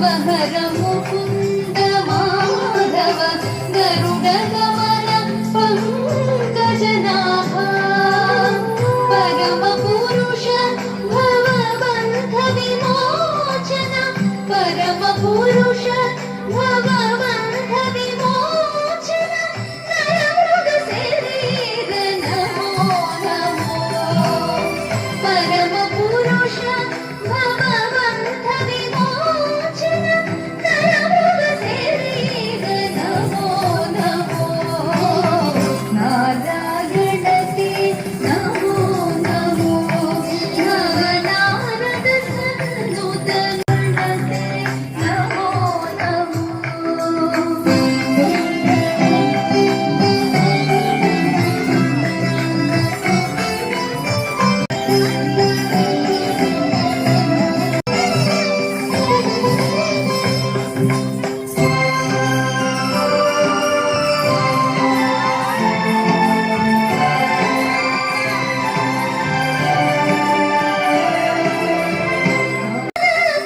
भवहर मुकुन्द माधव गरुडगमन पङ्कजनाभा परमपुरुष भवबन्ध विमोचन परमपुरुष भवबन्ध विमोचन नरमृगशरीर नमो नमो परमपुरुष भवबन्ध विमोचन नरमृगशरीर नमो नमो नारायणते नमो नमो भवनारद सन्नुत गणते नमो नमो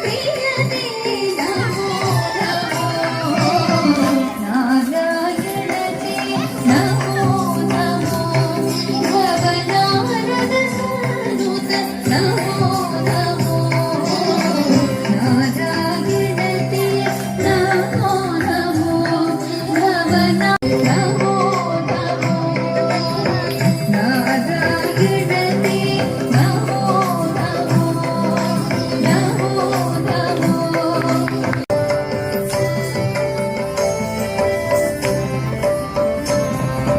प्रियते नमो नमो नारायणते नमो नमो भवनारद सन्नुत नमो नमो नारायणते नमो नमो भवना नमो नमो नारायणते नमो नमो नमो नमो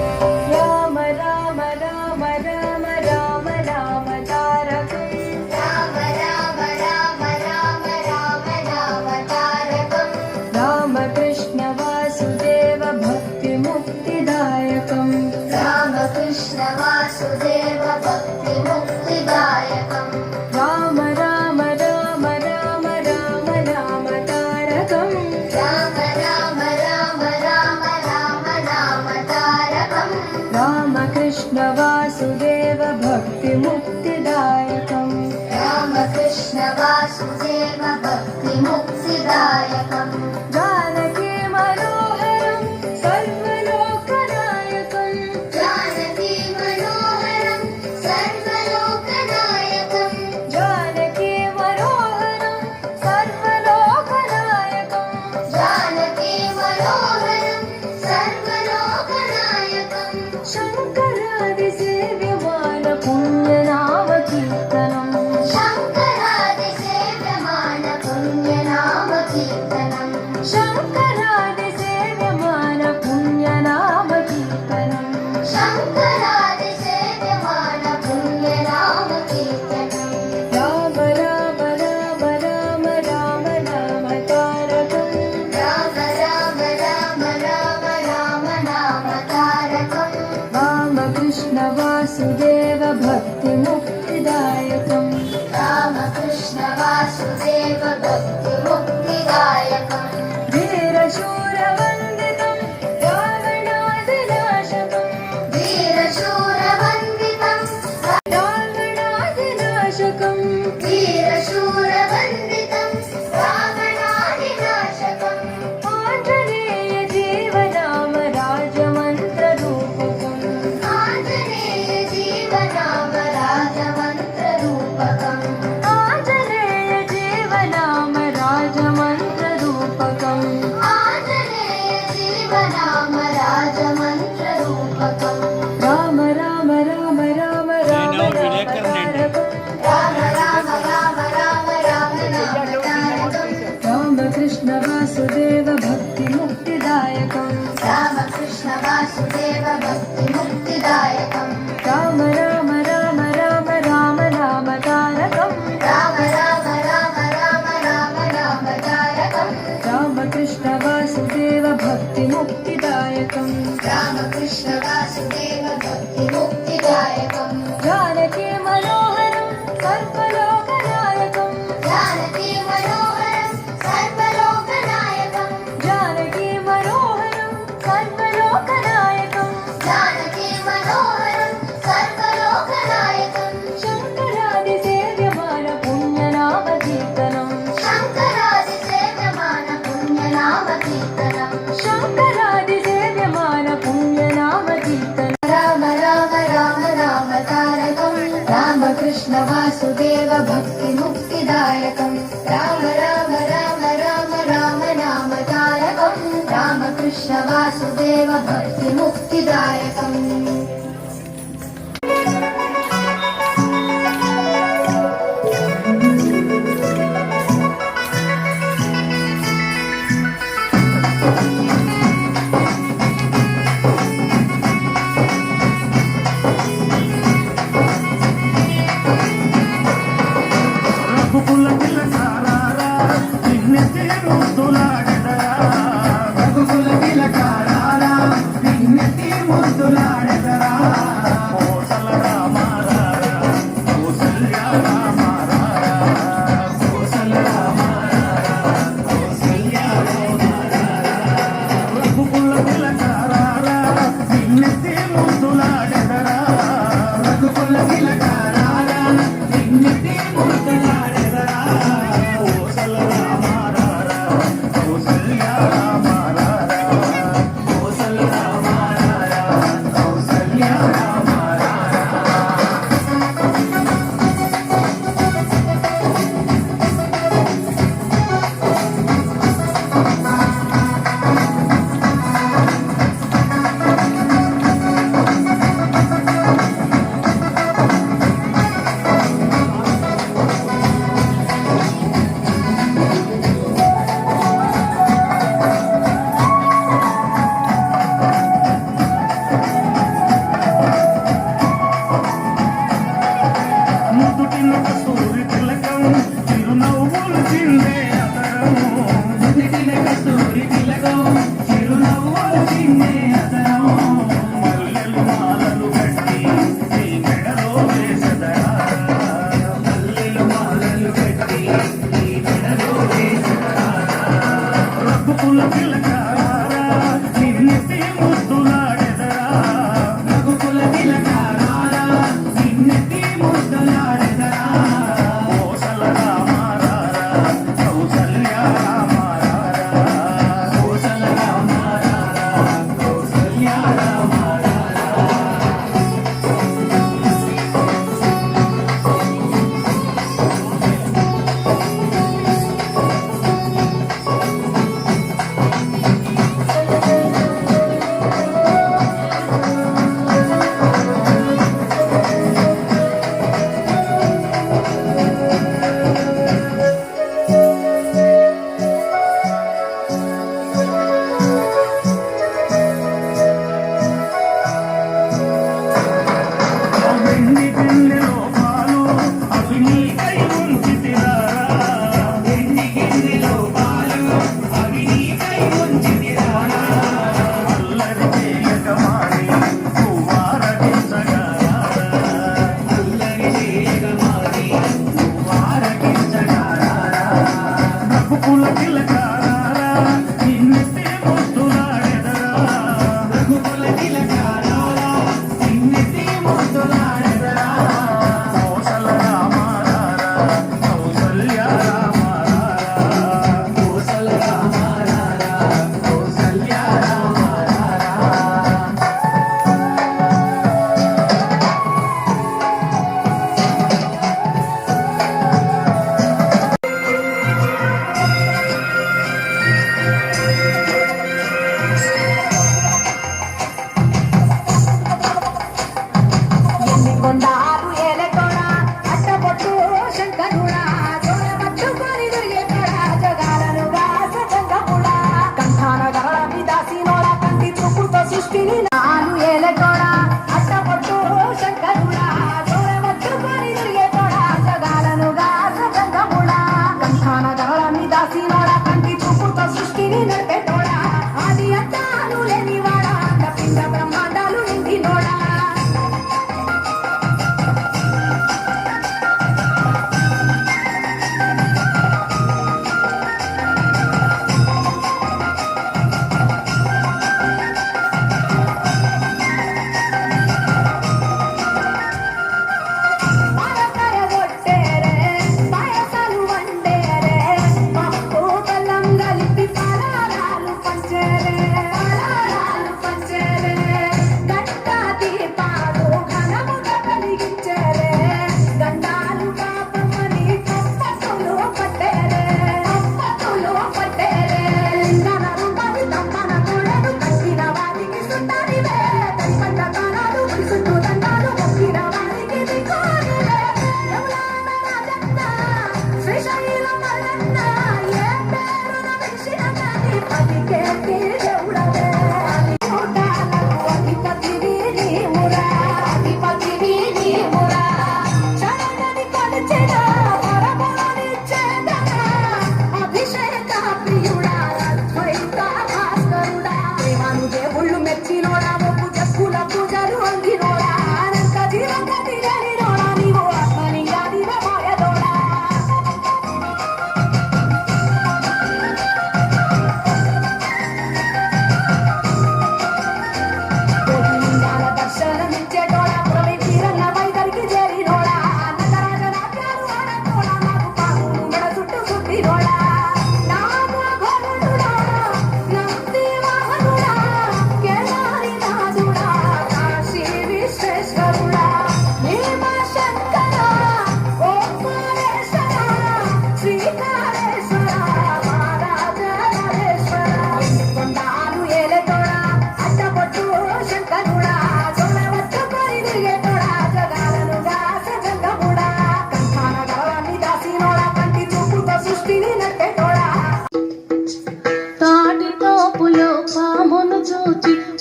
राम राम राम राम राम राम तारकं राम राम राम राम राम राम तारकं रामकृष्ण वासुदेव भक्तिमुक्तिदायकं रामकृष्ण वासुदेव भक्तिमुक्तिदायकं राम राम राम राम राम राम तारकं राम राम राम राम राम राम तारकं रामकृष्ण वासुदेव भक्तिमुक्तिदायकं रामकृष्ण वासुदेव भक्तिमुक्तिदायकं जानकी मनोहरं सर्वलोकनायकं जानकी मनोहरं सर्वलोकनायकं जानकी मनोहरं सर्वलोकनायकं जानकी मनोहरं सर्वलोकनायकं शङ्करादिसेव्यमान पुण्यनाम कीर्तनं शङ्करादिसेव्यमान पुण्यनाम कीर्तनं शङ्करादिसेव्यमान पुण्यनाम कीर्तनं शङ्करादिसेव्यमान पुण्यनाम कीर्तनं राम राम राम राम राम राम तारकं राम राम राम राम राम राम तारकं रामकृष्ण वासुदेव भक्तिमुक्तिदायकं रामकृष्ण वासुदेव भक्तिमुक्तिदायकं वीरशूरवन्दितं रावणादिनाशकं वीरशूरवन्दितं रावणादिनाशकं वीरशूरवन्दितं रावणादिनाशकं आञ्जनेय जीवनाम राजमन्त्ररूपकं आञ्जनेय जीवनाम राजमन्त्ररूपकं आञ्जनेय जीवनाम राजमन्त्ररूपकं आञ्जनेय जीवनाम राजमन्त्ररूपकं राम राम राम राम राम राम तारकं राम राम राम राम राम राम वासुदेव भक्तिमुक्तिदायकं राम राम राम राम राम नाम तारकं रामकृष्ण वासुदेव भक्तिमुक्तिदायकम्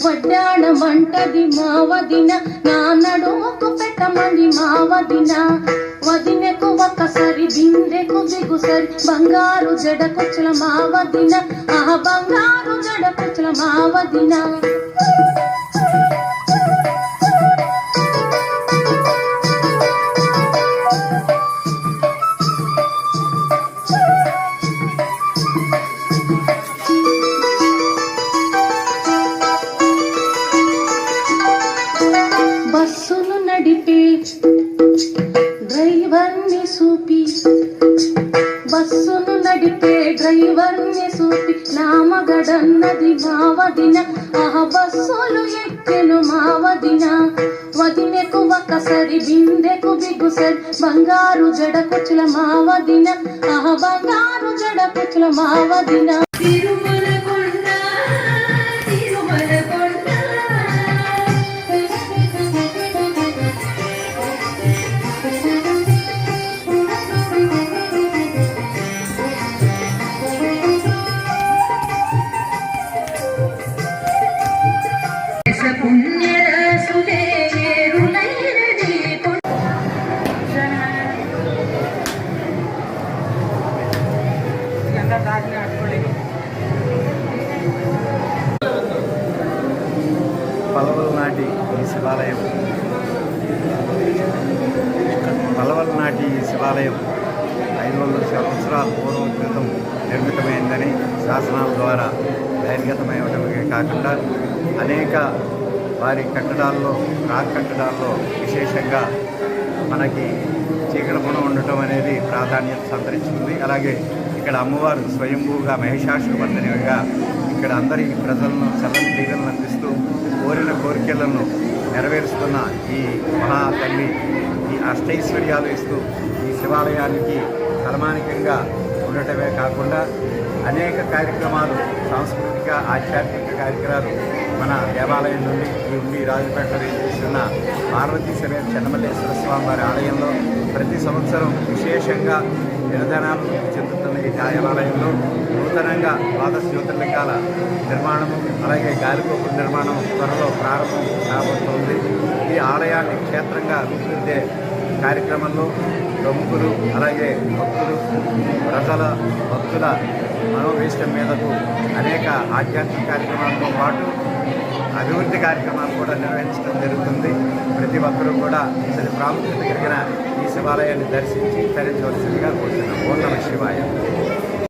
వడ్డాణమంటది మా వదిన, నా నడుముకు పెట్టమంది మా వదిన. వదినకు ఒకసారి బిందెకు దిగుసరి, బంగారు జడకొచ్చుల మా వదిన, ఆ బంగారు జడకొచ్చుల మా వదిన. బస్సును నడిపే డ్రైవర్ని చూపి, బస్సును నడిపే డ్రైవర్ని చూపి, నా మగడన్నది మా వదిన, ఆహ బస్సులు ఎక్కెను మా వదిన. వదినకు ఒకసారి బిందెకు బిగుసరి, బంగారు జడకొచ్చుల మా వదిన, ఆహ బంగారు జడకొచ్చుల మా వదిన. తిరుమల కొండ తిరుమల కొండ పలవల నాటి ఈ శివాలయం, పలవల నాటి ఈ శివాలయం 500 సంవత్సరాల పూర్వం క్రితం నిర్మితమైందని శాసనాల ద్వారా బహిర్గతమవడమే కాకుండా అనేక వారి కట్టడాల్లో రాక్ కట్టడాల్లో విశేషంగా మనకి చీకటిపురం ఉండటం అనేది ప్రాధాన్యత సంతరించుకుంది. అలాగే ఇక్కడ అమ్మవారు స్వయంభూగా మహిషాసురమర్దినిగా ఇక్కడ అందరి ప్రజలను చల్లని దీవెనలు అందిస్తూ కోరిన కోరికలను నెరవేరుస్తున్న ఈ మహాతల్లి ఈ అష్టైశ్వర్యాలు ఇస్తూ ఈ శివాలయానికి తలమానికంగా ఉండటమే కాకుండా అనేక కార్యక్రమాలు, సాంస్కృతిక ఆధ్యాత్మిక కార్యక్రమాలు మన దేవాలయం నుండి ఈ ఉండి రాజపేటలో చేస్తున్న పార్వతీ సమేత చెన్నమల్లేశ్వర స్వామి వారి ఆలయంలో ప్రతి సంవత్సరం విశేషంగా నిరదనాలు చెందుతున్న ఈ దేవాలయంలో నూతనంగా ద్వాదశ జ్యోతిర్లింగాల నిర్మాణము, అలాగే గాలిగోపుర నిర్మాణం త్వరలో ప్రారంభం కాబోతోంది. ఈ ఆలయాన్ని క్షేత్రంగా రూపుదిద్దే కార్యక్రమంలో ప్రముఖులు, అలాగే భక్తుల మనోభీష్టం మీదకు అనేక ఆధ్యాత్మిక కార్యక్రమాలతో పాటు అభివృద్ధి కార్యక్రమాలు కూడా నిర్వహించడం జరుగుతుంది. ప్రతి ఒక్కరూ కూడా అసలు ప్రాముఖ్యత కలిగిన ఈ శివాలయాన్ని దర్శించి తరించవలసిందిగా కోరుతున్నాం. ఓం నమః శివాయ.